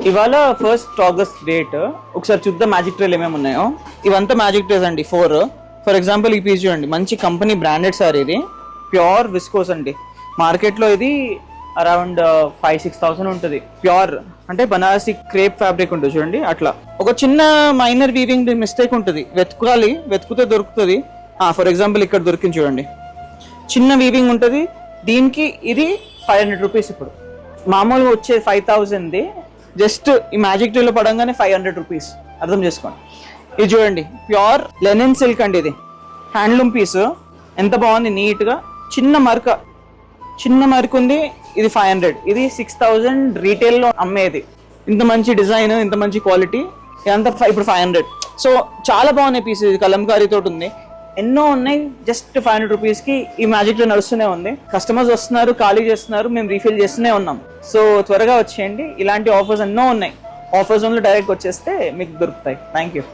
ఇవాళ 1st August date. ఒకసారి చూద్దాం మ్యాజిక్ ట్రేలు ఏమేమి ఉన్నాయో. ఇవంతా మ్యాజిక్ ట్రేస్ అండి 4. ఫర్ ఎగ్జాంపుల్ ఈ పీస్ చూడండి, మంచి కంపెనీ బ్రాండెడ్ సారీ, ఇది ప్యూర్ విస్కోస్ అండి. మార్కెట్లో ఇది అరౌండ్ 5,000-6,000 ఉంటుంది. ప్యూర్ అంటే బనారసి క్రేప్ ఫ్యాబ్రిక్ ఉంటుంది చూడండి. అట్లా ఒక చిన్న మైనర్ వీవింగ్ మిస్టేక్ ఉంటుంది, వెతుకాలి, వెతుకుతే దొరుకుతుంది. ఫర్ ఎగ్జాంపుల్ ఇక్కడ దొరికింది చూడండి, చిన్న వీవింగ్ ఉంటుంది. దీనికి ఇది 500 రూపీస్. ఇప్పుడు మామూలుగా వచ్చే 5,000ది జస్ట్ ఈ మ్యాజిక్ ట్రీలో పడంగానే 500 రూపీస్. అర్థం చేసుకోండి. ఇది చూడండి, ప్యూర్ లెనిన్ సిల్క్ అండి, ఇది హ్యాండ్లూమ్ పీస్. ఎంత బాగుంది, నీట్గా. చిన్న మరక ఉంది. ఇది 500, ఇది 6,000 రీటైల్లో అమ్మేది. ఇంత మంచి డిజైన్, ఇంత మంచి క్వాలిటీ, ఇదంతా ఇప్పుడు 500. సో చాలా బాగున్నాయి పీస్. ఇది కలంకారీ తోటి ఉంది, ఎన్నో ఉన్నాయి. జస్ట్ 500 రూపీస్కి ఈ మ్యాజిక్ ట్రీ నడుస్తూనే ఉంది. కస్టమర్స్ వస్తున్నారు, ఖాళీ చేస్తున్నారు, మేము రీఫిల్ చేస్తూనే ఉన్నాం. సో త్వరగా వచ్చేయండి, ఇలాంటి ఆఫర్స్ ఎన్నో ఉన్నాయి. ఆఫర్ జోన్లో డైరెక్ట్ వచ్చేస్తే మీకు దొరుకుతాయి. Thank you.